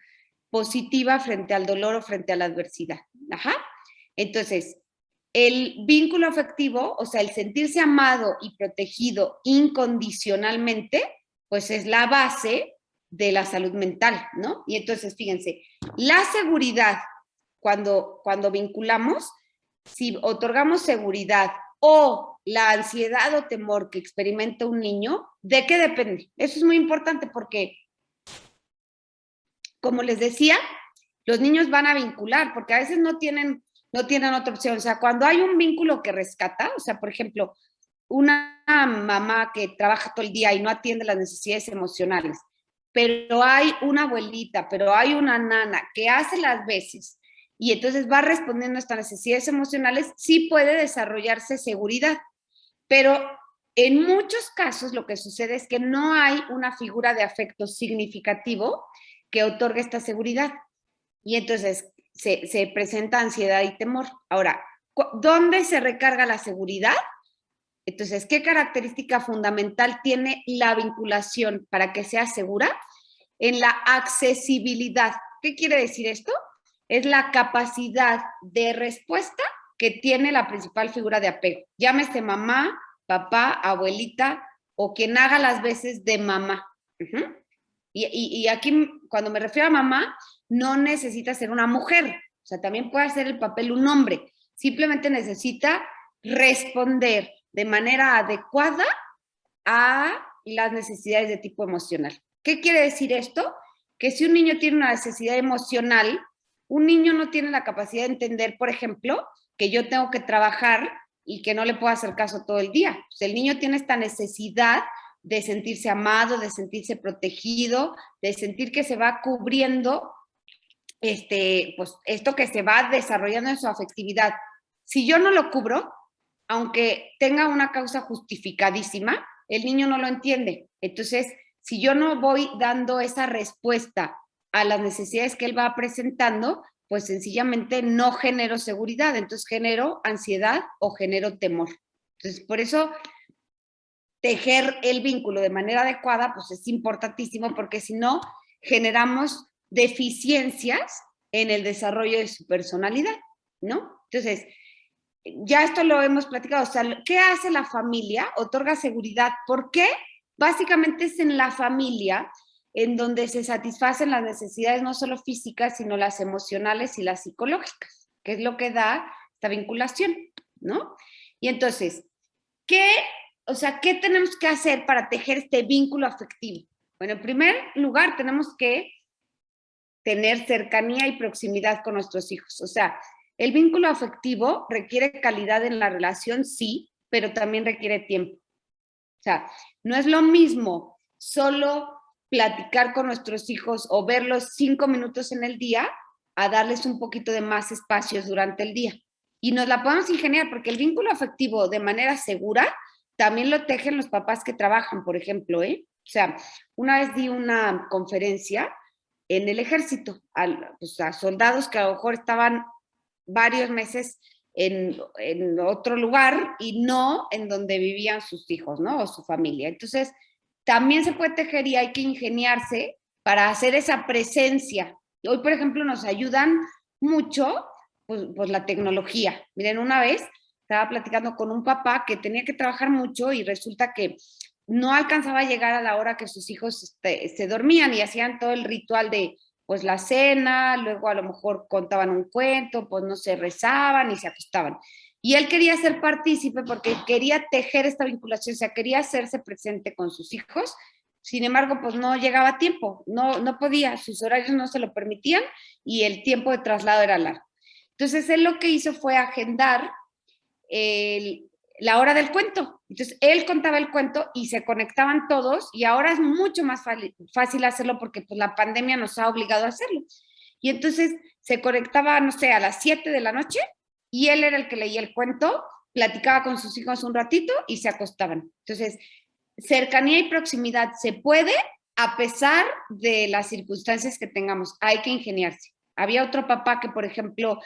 positiva frente al dolor o frente a la adversidad. Ajá. Entonces, el vínculo afectivo, o sea, el sentirse amado y protegido incondicionalmente, pues es la base de la salud mental, ¿no? Y entonces, fíjense, la seguridad, cuando vinculamos, si otorgamos seguridad o la ansiedad o temor que experimenta un niño, ¿de qué depende? Eso es muy importante porque, como les decía, los niños van a vincular, porque a veces no tienen otra opción. O sea, cuando hay un vínculo que rescata, o sea, por ejemplo, una mamá que trabaja todo el día y no atiende las necesidades emocionales, pero hay una abuelita, pero hay una nana que hace las veces y entonces va respondiendo a estas necesidades emocionales, sí puede desarrollarse seguridad. Pero en muchos casos lo que sucede es que no hay una figura de afecto significativo que otorgue esta seguridad. Y entonces se presenta ansiedad y temor. Ahora, ¿dónde se recarga la seguridad? Entonces, ¿qué característica fundamental tiene la vinculación para que sea segura? En la accesibilidad. ¿Qué quiere decir esto? Es la capacidad de respuesta que tiene la principal figura de apego. Llámese mamá, papá, abuelita o quien haga las veces de mamá. Y aquí, cuando me refiero a mamá, no necesita ser una mujer, o sea, también puede hacer el papel un hombre, simplemente necesita responder de manera adecuada a las necesidades de tipo emocional. ¿Qué quiere decir esto? Que si un niño tiene una necesidad emocional, un niño no tiene la capacidad de entender, por ejemplo, que yo tengo que trabajar y que no le puedo hacer caso todo el día. Pues el niño tiene esta necesidad de sentirse amado, de sentirse protegido, de sentir que se va cubriendo pues esto que se va desarrollando en su afectividad. Si yo no lo cubro, aunque tenga una causa justificadísima, el niño no lo entiende. Entonces, si yo no voy dando esa respuesta a las necesidades que él va presentando, pues sencillamente no genero seguridad, entonces genero ansiedad o genero temor. Entonces, por eso tejer el vínculo de manera adecuada, pues es importantísimo, porque si no, generamos deficiencias en el desarrollo de su personalidad, ¿no? Entonces, ya esto lo hemos platicado, o sea, ¿qué hace la familia? Otorga seguridad. ¿Por qué? Básicamente es en la familia en donde se satisfacen las necesidades no solo físicas, sino las emocionales y las psicológicas, que es lo que da esta vinculación, ¿no? Y entonces, ¿qué tenemos que hacer para tejer este vínculo afectivo? Bueno, en primer lugar, tenemos que tener cercanía y proximidad con nuestros hijos. O sea, el vínculo afectivo requiere calidad en la relación, sí, pero también requiere tiempo. O sea, no es lo mismo solo platicar con nuestros hijos o verlos 5 minutos en el día a darles un poquito de más espacios durante el día. Y nos la podemos ingeniar porque el vínculo afectivo de manera segura también lo tejen los papás que trabajan, por ejemplo, ¿eh? O sea, una vez di una conferencia en el ejército a soldados que a lo mejor estaban varios meses en otro lugar y no en donde vivían sus hijos, ¿no? O su familia. Entonces, también se puede tejer y hay que ingeniarse para hacer esa presencia. Hoy, por ejemplo, nos ayudan mucho pues la tecnología. Miren, una vez estaba platicando con un papá que tenía que trabajar mucho y resulta que no alcanzaba a llegar a la hora que sus hijos se dormían y hacían todo el ritual de pues la cena, luego a lo mejor contaban un cuento, pues no se rezaban y se acostaban. Y él quería ser partícipe porque quería tejer esta vinculación, o sea, quería hacerse presente con sus hijos, sin embargo, pues no llegaba a tiempo, no podía, sus horarios no se lo permitían y el tiempo de traslado era largo. Entonces, él lo que hizo fue agendar la hora del cuento. Entonces, él contaba el cuento y se conectaban todos y ahora es mucho más fácil hacerlo porque pues, la pandemia nos ha obligado a hacerlo. Y entonces se conectaba, no sé, a las 7 de la noche y él era el que leía el cuento, platicaba con sus hijos un ratito y se acostaban. Entonces, cercanía y proximidad se puede a pesar de las circunstancias que tengamos. Hay que ingeniarse. Había otro papá que, por ejemplo,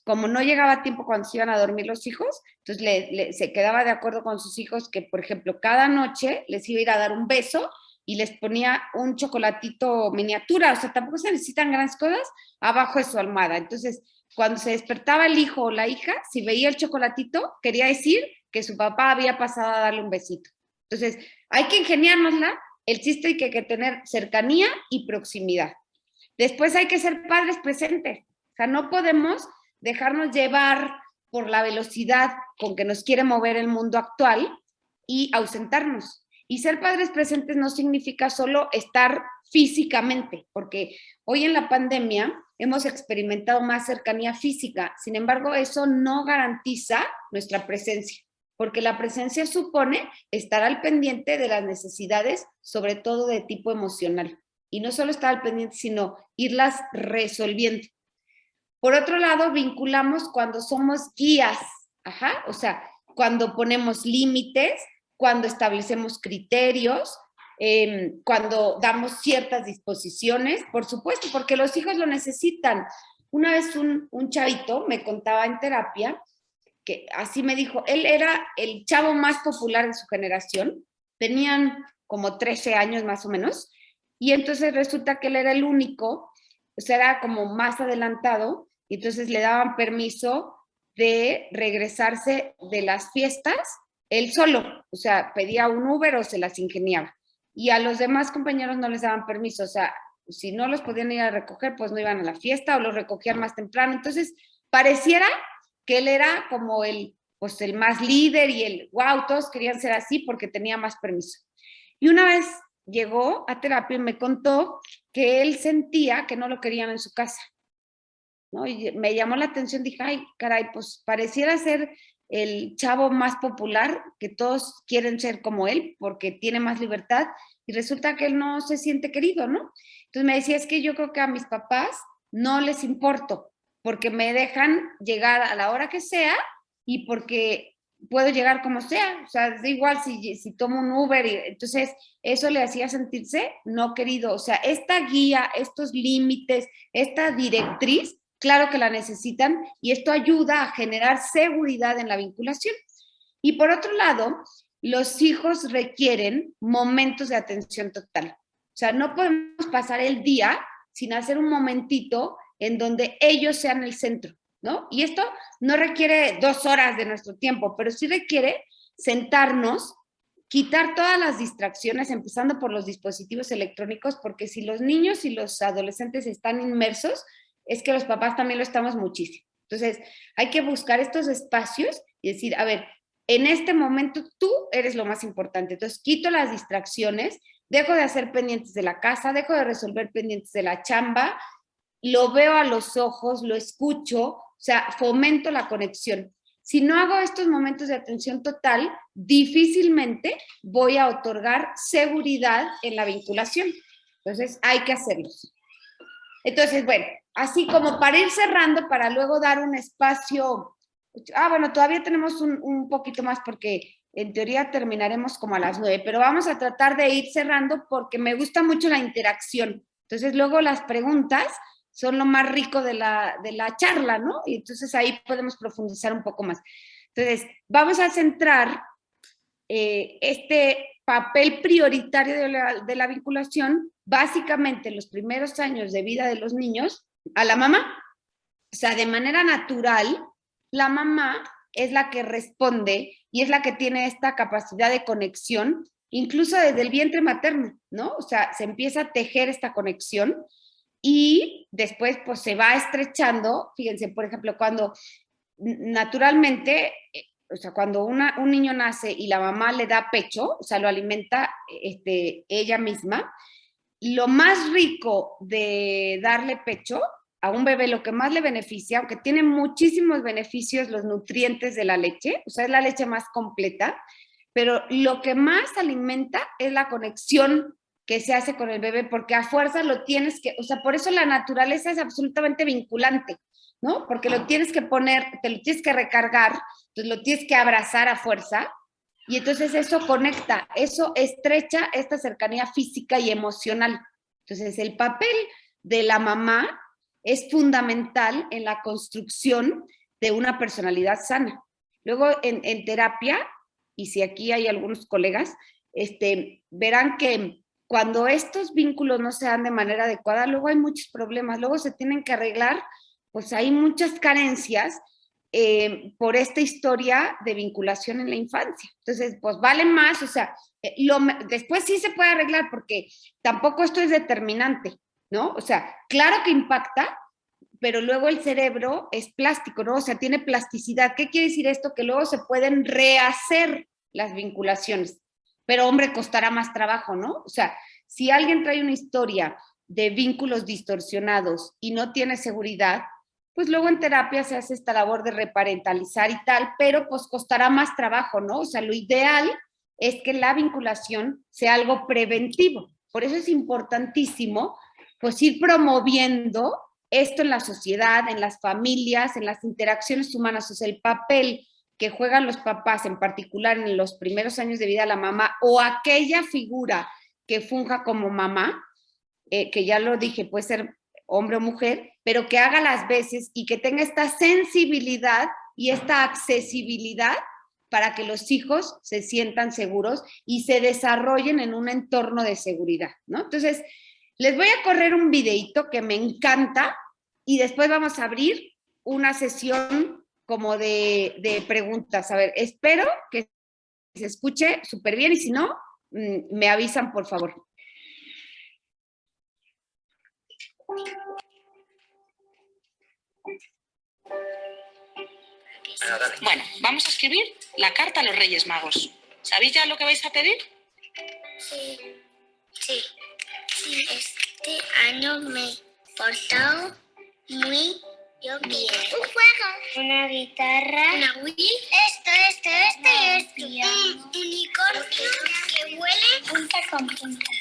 como no llegaba a tiempo cuando se iban a dormir los hijos, entonces se quedaba de acuerdo con sus hijos que, por ejemplo, cada noche les iba a ir a dar un beso y les ponía un chocolatito miniatura, o sea, tampoco se necesitan grandes cosas, abajo de su almohada. Entonces, cuando se despertaba el hijo o la hija, si veía el chocolatito, quería decir que su papá había pasado a darle un besito. Entonces, hay que ingeniárnosla, el chiste hay que tener cercanía y proximidad. Después hay que ser padres presentes, o sea, no podemos dejarnos llevar por la velocidad con que nos quiere mover el mundo actual y ausentarnos. Y ser padres presentes no significa solo estar físicamente, porque hoy en la pandemia hemos experimentado más cercanía física, sin embargo, eso no garantiza nuestra presencia, porque la presencia supone estar al pendiente de las necesidades, sobre todo de tipo emocional. Y no solo estar al pendiente, sino irlas resolviendo. Por otro lado, vinculamos cuando somos guías, o sea, cuando ponemos límites, cuando establecemos criterios, cuando damos ciertas disposiciones, por supuesto, porque los hijos lo necesitan. Una vez un chavito me contaba en terapia, que así me dijo, él era el chavo más popular de su generación, tenían como 13 años más o menos, y entonces resulta que él era el único, o sea, era como más adelantado, y entonces le daban permiso de regresarse de las fiestas él solo, o sea, pedía un Uber o se las ingeniaba. Y a los demás compañeros no les daban permiso, o sea, si no los podían ir a recoger, pues no iban a la fiesta o los recogían más temprano. Entonces, pareciera que él era como pues el más líder y wow, todos querían ser así porque tenía más permiso. Y una vez llegó a terapia y me contó que él sentía que no lo querían en su casa, ¿no? Y me llamó la atención, dije, ay, caray, pues pareciera ser el chavo más popular, que todos quieren ser como él porque tiene más libertad y resulta que él no se siente querido, ¿no? Entonces me decía, es que yo creo que a mis papás no les importo porque me dejan llegar a la hora que sea y porque puedo llegar como sea, o sea, da igual si tomo un Uber, entonces eso le hacía sentirse no querido, o sea, esta guía, estos límites, esta directriz, claro que la necesitan y esto ayuda a generar seguridad en la vinculación. Y por otro lado, los hijos requieren momentos de atención total, o sea, no podemos pasar el día sin hacer un momentito en donde ellos sean el centro, ¿no? Y esto no requiere 2 horas de nuestro tiempo, pero sí requiere sentarnos, quitar todas las distracciones, empezando por los dispositivos electrónicos, porque si los niños y los adolescentes están inmersos, es que los papás también lo estamos muchísimo. Entonces, hay que buscar estos espacios y decir, a ver, en este momento tú eres lo más importante. Entonces, quito las distracciones, dejo de hacer pendientes de la casa, dejo de resolver pendientes de la chamba, lo veo a los ojos, lo escucho, o sea, fomento la conexión. Si no hago estos momentos de atención total, difícilmente voy a otorgar seguridad en la vinculación. Entonces, hay que hacerlos. Entonces, bueno, así como para ir cerrando, para luego dar un espacio. Bueno, todavía tenemos un poquito más porque en teoría terminaremos como a las 9, pero vamos a tratar de ir cerrando porque me gusta mucho la interacción. Entonces, luego las preguntas son lo más rico de la charla, ¿no? Y entonces ahí podemos profundizar un poco más. Entonces, vamos a centrar este papel prioritario de la vinculación, básicamente en los primeros años de vida de los niños, a la mamá. O sea, de manera natural, la mamá es la que responde y es la que tiene esta capacidad de conexión, incluso desde el vientre materno, ¿no? O sea, se empieza a tejer esta conexión y después pues se va estrechando. Fíjense, por ejemplo, cuando naturalmente, o sea, cuando un niño nace y la mamá le da pecho, o sea, lo alimenta ella misma, lo más rico de darle pecho a un bebé, lo que más le beneficia, aunque tiene muchísimos beneficios los nutrientes de la leche, o sea, es la leche más completa, pero lo que más alimenta es la conexión que se hace con el bebé, porque a fuerza lo tienes que, o sea, por eso la naturaleza es absolutamente vinculante, ¿no? Porque lo tienes que poner, te lo tienes que recargar, entonces lo tienes que abrazar a fuerza, y entonces eso conecta, eso estrecha esta cercanía física y emocional. Entonces el papel de la mamá es fundamental en la construcción de una personalidad sana. Luego en terapia, y si aquí hay algunos colegas, verán que cuando estos vínculos no se dan de manera adecuada, luego hay muchos problemas, luego se tienen que arreglar, pues hay muchas carencias por esta historia de vinculación en la infancia. Entonces, pues vale más, o sea, después sí se puede arreglar porque tampoco esto es determinante, ¿no? O sea, claro que impacta, pero luego el cerebro es plástico, ¿no? O sea, tiene plasticidad. ¿Qué quiere decir esto? Que luego se pueden rehacer las vinculaciones, pero hombre, costará más trabajo, ¿no? O sea, si alguien trae una historia de vínculos distorsionados y no tiene seguridad, pues luego en terapia se hace esta labor de reparentalizar y tal, pero pues costará más trabajo, ¿no? O sea, lo ideal es que la vinculación sea algo preventivo. Por eso es importantísimo, pues, ir promoviendo esto en la sociedad, en las familias, en las interacciones humanas. O sea, el papel que juegan los papás, en particular en los primeros años de vida de la mamá, o aquella figura que funja como mamá, que ya lo dije, puede ser hombre o mujer, pero que haga las veces y que tenga esta sensibilidad y esta accesibilidad para que los hijos se sientan seguros y se desarrollen en un entorno de seguridad, ¿no? Entonces, les voy a correr un videito que me encanta y después vamos a abrir una sesión como de preguntas. A ver, espero que se escuche súper bien y si no, me avisan, por favor. Bueno, vamos a escribir la carta a los Reyes Magos. ¿Sabéis ya lo que vais a pedir? Sí. Este año me he portado muy bien. Un juego. Una guitarra. Una Wii. Esto y esto. Un unicornio que huele. Punta con punta.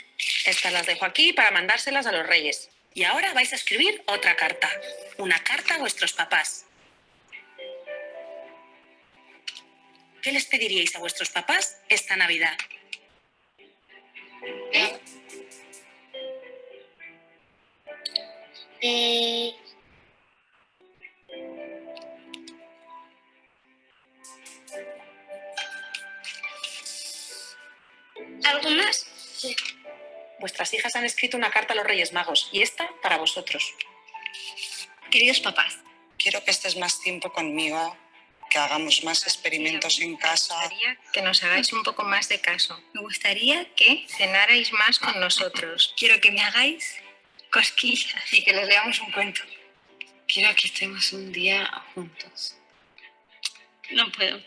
Estas las dejo aquí para mandárselas a los Reyes. Y ahora vais a escribir otra carta. Una carta a vuestros papás. ¿Qué les pediríais a vuestros papás esta Navidad? ¿Algo más? Sí. Vuestras hijas han escrito una carta a los Reyes Magos y esta para vosotros. Queridos papás, quiero que estés más tiempo conmigo, que hagamos más experimentos en casa. me gustaría que nos hagáis un poco más de caso. Me gustaría que cenarais más con nosotros. Quiero que me hagáis cosquillas y que les leamos un cuento. Quiero que estemos un día juntos. No puedo.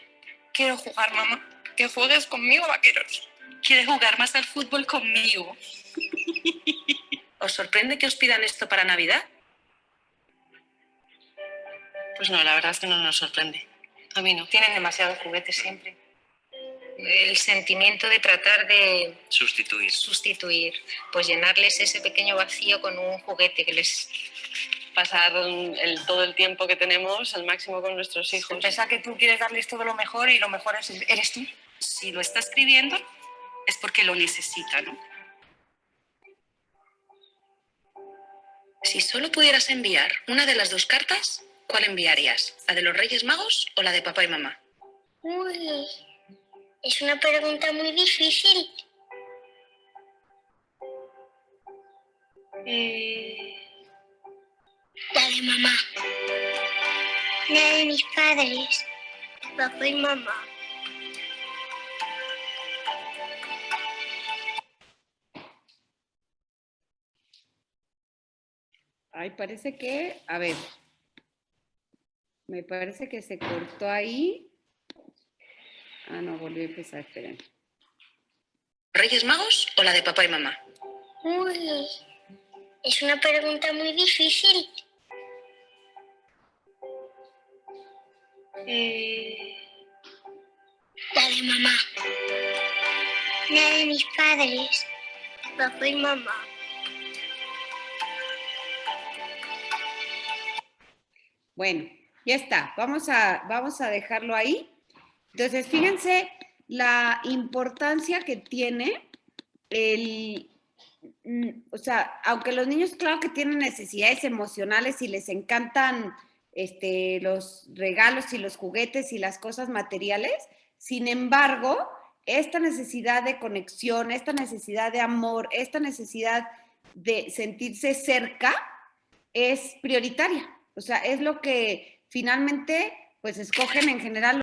Quiero jugar, mamá. Que juegues conmigo, vaqueros. ¿Quieres jugar más al fútbol conmigo? ¿Os sorprende que os pidan esto para Navidad? Pues no, la verdad es que no nos sorprende. A mí no. Tienen demasiados juguetes siempre. El sentimiento de tratar de Sustituir. pues llenarles ese pequeño vacío con un juguete que les... Pasar todo el tiempo que tenemos al máximo con nuestros hijos. Pensar que tú quieres darles todo lo mejor y lo mejor eres tú. Si lo está escribiendo es porque lo necesita, ¿no? Si solo pudieras enviar una de las dos cartas, ¿cuál enviarías? ¿La de los Reyes Magos o la de papá y mamá? Uy, es una pregunta muy difícil. La de mamá. La de mis padres. Papá y mamá. Ay, parece que, a ver, me parece que se cortó ahí. Ah, no, volví a empezar, esperen. ¿Reyes Magos o la de papá y mamá? Uy, es una pregunta muy difícil. La de mamá. La de mis padres. Papá y mamá. Bueno, ya está. Vamos a dejarlo ahí. Entonces, fíjense la importancia que tiene o sea, aunque los niños, claro que tienen necesidades emocionales y les encantan los regalos y los juguetes y las cosas materiales, sin embargo, esta necesidad de conexión, esta necesidad de amor, esta necesidad de sentirse cerca es prioritaria. O sea, es lo que finalmente pues escogen en general